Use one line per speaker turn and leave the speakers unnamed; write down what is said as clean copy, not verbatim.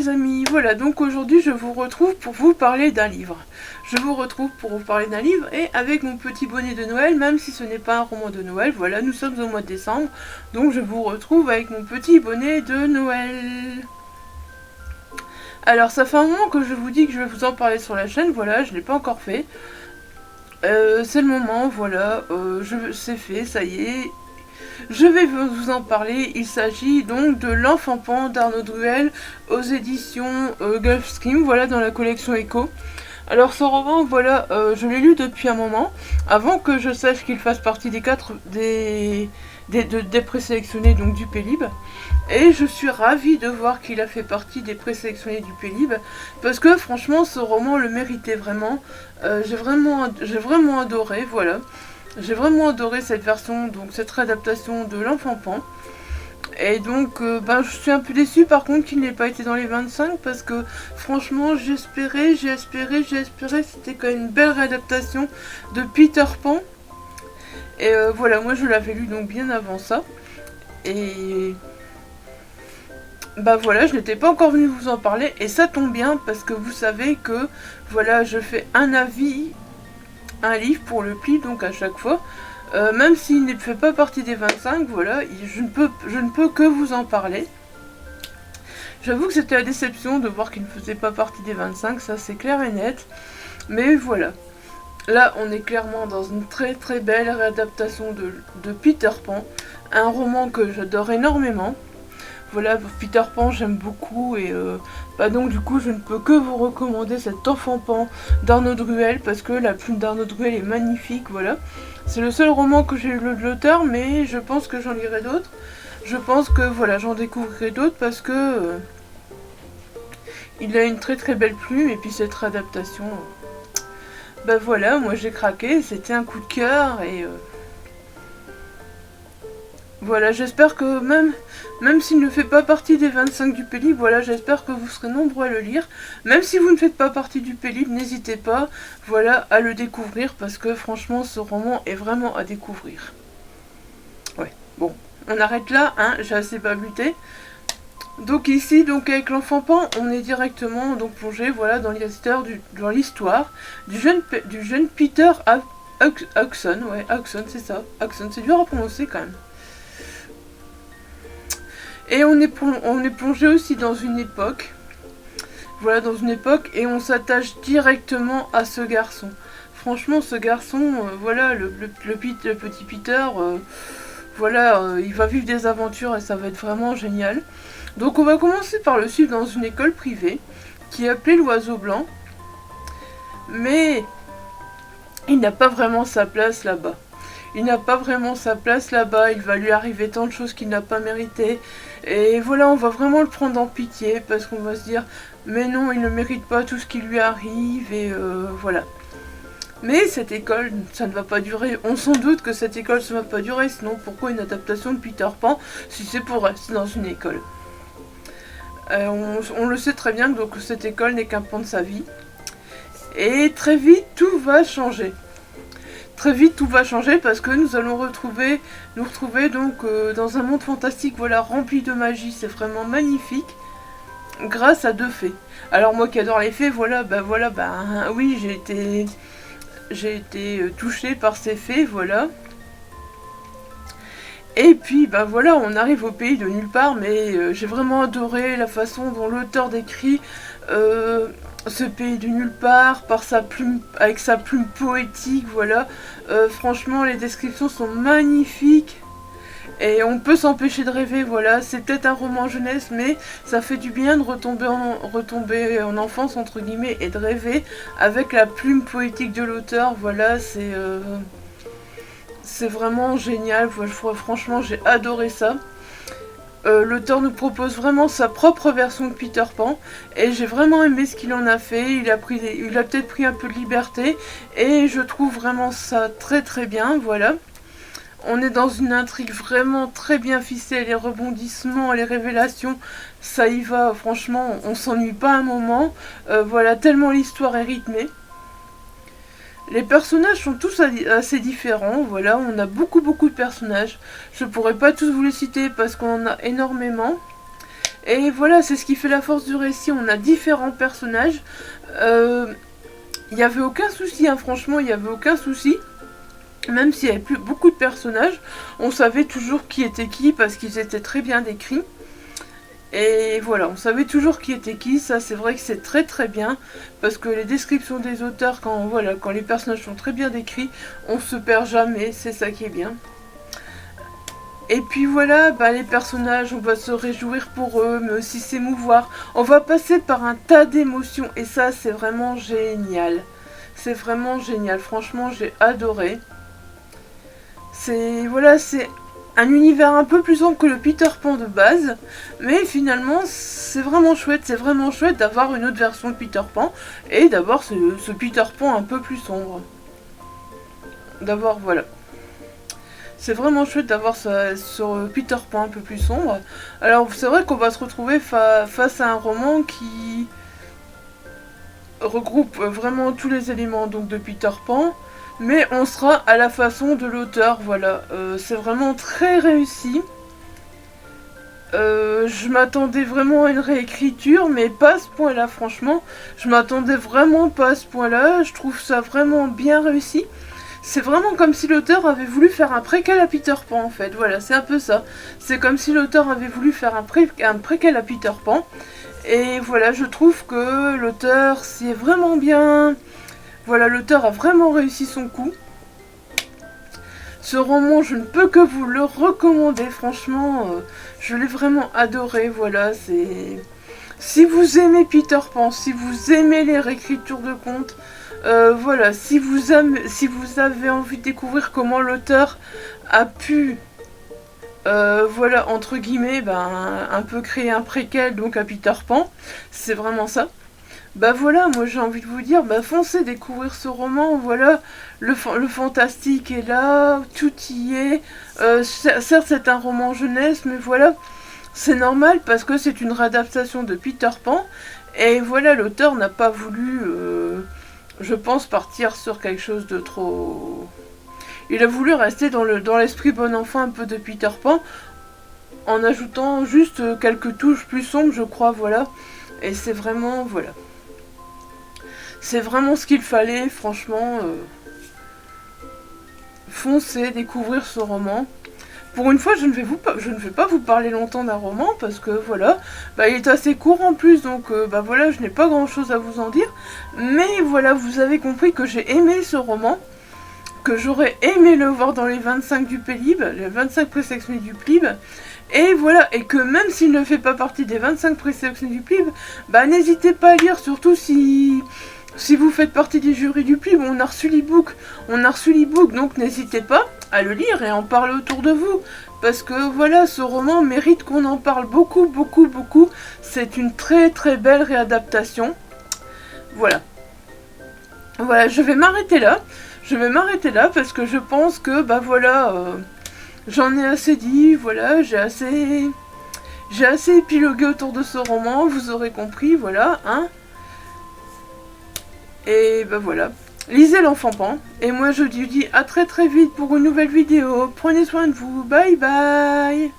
les amis, voilà, donc aujourd'hui je vous retrouve pour vous parler d'un livre. Je vous retrouve pour vous parler d'un livre et avec mon petit bonnet de Noël, même si ce n'est pas un roman de Noël, voilà, nous sommes au mois de décembre, donc je vous retrouve avec mon petit bonnet de Noël. Alors ça fait un moment que je vous dis que je vais vous en parler sur la chaîne, voilà, je ne l'ai pas encore fait. C'est le moment, voilà, c'est fait, ça y est. Je vais vous en parler, il s'agit donc de L'Enfant Pan d'Arnaud Druel aux éditions Gulfstream, voilà, dans la collection Echo. Alors ce roman, voilà, je l'ai lu depuis un moment, avant que je sache qu'il fasse partie des présélectionnés donc du Pélib. Et je suis ravie de voir qu'il a fait partie des présélectionnés du Pélib, parce que franchement ce roman le méritait vraiment. J'ai vraiment adoré, voilà. J'ai vraiment adoré cette version, donc cette réadaptation de L'Enfant Pan. Et donc, je suis un peu déçue par contre qu'il n'ait pas été dans les 25 parce que franchement, j'ai espéré, c'était quand même une belle réadaptation de Peter Pan. Et voilà, moi je l'avais lu donc bien avant ça. Et voilà, je n'étais pas encore venue vous en parler et ça tombe bien parce que vous savez que voilà, je fais un avis, un livre pour le pli donc à chaque fois. Même s'il ne fait pas partie des 25, voilà, je ne peux que vous en parler. J'avoue que c'était la déception de voir qu'il ne faisait pas partie des 25, ça c'est clair et net. Mais voilà. Là, on est clairement dans une très très belle réadaptation de Peter Pan. Un roman que j'adore énormément. Voilà, Peter Pan, j'aime beaucoup et donc du coup, je ne peux que vous recommander cet Enfant Pan d'Arnaud Druel parce que la plume d'Arnaud Druel est magnifique, voilà. C'est le seul roman que j'ai lu de l'auteur, mais je pense que j'en lirai d'autres. Je pense que voilà, j'en découvrirai d'autres parce que il a une très très belle plume et puis cette réadaptation. Voilà, moi j'ai craqué, c'était un coup de cœur et voilà, j'espère que même s'il ne fait pas partie des 25 du Pélib, voilà, j'espère que vous serez nombreux à le lire. Même si vous ne faites pas partie du Pélib, n'hésitez pas, voilà, à le découvrir parce que franchement, ce roman est vraiment à découvrir. Ouais, bon, on arrête là, hein, j'ai assez babuté. Donc ici, donc avec L'Enfant Pan, on est directement donc plongé, voilà, dans l'histoire du jeune Peter Hudson, ouais, Hudson, c'est ça, Hudson, c'est dur à prononcer quand même. Et on est plongé aussi dans une époque. Voilà, dans une époque. Et on s'attache directement à ce garçon. Franchement, ce garçon, voilà, le petit Peter, voilà, il va vivre des aventures et ça va être vraiment génial. Donc on va commencer par le suivre dans une école privée qui est appelée l'Oiseau Blanc. Mais il n'a pas vraiment sa place là-bas. Il n'a pas vraiment sa place là-bas, il va lui arriver tant de choses qu'il n'a pas méritées. Et voilà, on va vraiment le prendre en pitié parce qu'on va se dire mais non, il ne mérite pas tout ce qui lui arrive et voilà. Mais cette école, ça ne va pas durer. On s'en doute que cette école, ça ne va pas durer, sinon pourquoi une adaptation de Peter Pan si c'est pour rester dans une école. On le sait très bien, donc cette école n'est qu'un pan de sa vie. Et très vite, tout va changer. Très vite tout va changer parce que nous allons nous retrouver donc dans un monde fantastique, voilà, rempli de magie, c'est vraiment magnifique, grâce à deux fées. Alors moi qui adore les fées, voilà, oui, j'ai été touchée par ces fées, voilà. Et puis voilà, on arrive au pays de nulle part, mais j'ai vraiment adoré la façon dont l'auteur décrit ce pays de nulle part, avec sa plume poétique, voilà. Franchement, les descriptions sont magnifiques. Et on peut s'empêcher de rêver, voilà. C'est peut-être un roman jeunesse, mais ça fait du bien de retomber en enfance, entre guillemets, et de rêver avec la plume poétique de l'auteur, voilà. C'est vraiment génial, franchement, j'ai adoré ça. L'auteur nous propose vraiment sa propre version de Peter Pan et j'ai vraiment aimé ce qu'il en a fait. Il a peut-être pris un peu de liberté et je trouve vraiment ça très très bien, voilà. On est dans une intrigue vraiment très bien ficelée, les rebondissements, les révélations, ça y va, franchement, on s'ennuie pas un moment, voilà, tellement l'histoire est rythmée. Les personnages sont tous assez différents, voilà, on a beaucoup de personnages. Je pourrais pas tous vous les citer parce qu'on en a énormément. Et voilà, c'est ce qui fait la force du récit. On a différents personnages. Il n'y avait aucun souci, hein, franchement, il n'y avait aucun souci. Même s'il n'y avait plus beaucoup de personnages, on savait toujours qui était qui parce qu'ils étaient très bien décrits. Et voilà, on savait toujours qui était qui, ça c'est vrai que c'est très très bien, parce que les descriptions des auteurs, quand les personnages sont très bien décrits, on se perd jamais, c'est ça qui est bien. Et puis voilà, les personnages, on va se réjouir pour eux, mais aussi s'émouvoir. On va passer par un tas d'émotions, et ça c'est vraiment génial. C'est vraiment génial, franchement j'ai adoré. C'est un univers un peu plus ample que le Peter Pan de base, mais finalement c'est vraiment chouette d'avoir une autre version de Peter Pan et d'avoir ce Peter Pan un peu plus sombre. Voilà. C'est vraiment chouette d'avoir ce Peter Pan un peu plus sombre. Alors c'est vrai qu'on va se retrouver face à un roman qui regroupe vraiment tous les éléments donc de Peter Pan, mais on sera à la façon de l'auteur, voilà. C'est vraiment très réussi. Je m'attendais vraiment à une réécriture, mais pas à ce point-là, franchement. Je m'attendais vraiment pas à ce point-là. Je trouve ça vraiment bien réussi. C'est vraiment comme si l'auteur avait voulu faire un préquel à Peter Pan, en fait. Voilà, c'est un peu ça. C'est comme si l'auteur avait voulu faire un préquel à Peter Pan. Et voilà, je trouve que l'auteur s'y est vraiment bien... Voilà, l'auteur a vraiment réussi son coup. Ce roman, je ne peux que vous le recommander, franchement, je l'ai vraiment adoré, voilà, c'est... Si vous aimez Peter Pan, si vous aimez les réécritures de contes, voilà, si vous avez envie de découvrir comment l'auteur a pu, voilà, entre guillemets, un peu créer un préquel donc à Peter Pan, c'est vraiment ça. Voilà, moi j'ai envie de vous dire, foncez découvrir ce roman, voilà, le fantastique est là, tout y est. Certes c'est un roman jeunesse, mais voilà, c'est normal parce que c'est une réadaptation de Peter Pan, et voilà, l'auteur n'a pas voulu, je pense, partir sur quelque chose de trop... Il a voulu rester dans l'esprit bon enfant un peu de Peter Pan, en ajoutant juste quelques touches plus sombres, je crois, voilà, et c'est vraiment, voilà. C'est vraiment ce qu'il fallait, franchement. Foncez, découvrir ce roman. Pour une fois, je ne vais pas vous parler longtemps d'un roman, parce que voilà, il est assez court en plus, donc voilà, je n'ai pas grand chose à vous en dire. Mais voilà, vous avez compris que j'ai aimé ce roman, que j'aurais aimé le voir dans les 25 du Plib, les 25 présélectionnés du Plib. Et voilà, et que même s'il ne fait pas partie des 25 présélectionnés du Plib, n'hésitez pas à lire, surtout si vous faites partie des jurys du Plib. On a reçu l'e-book, donc n'hésitez pas à le lire et en parler autour de vous. Parce que voilà, ce roman mérite qu'on en parle beaucoup, beaucoup, beaucoup. C'est une très très belle réadaptation. Voilà. Voilà, je vais m'arrêter là. Parce que je pense que, voilà, j'en ai assez dit, voilà, j'ai assez épilogué autour de ce roman, vous aurez compris, voilà, hein. Et voilà, lisez l'Enfant Pan. Et moi je vous dis à très très vite pour une nouvelle vidéo. Prenez soin de vous, bye bye.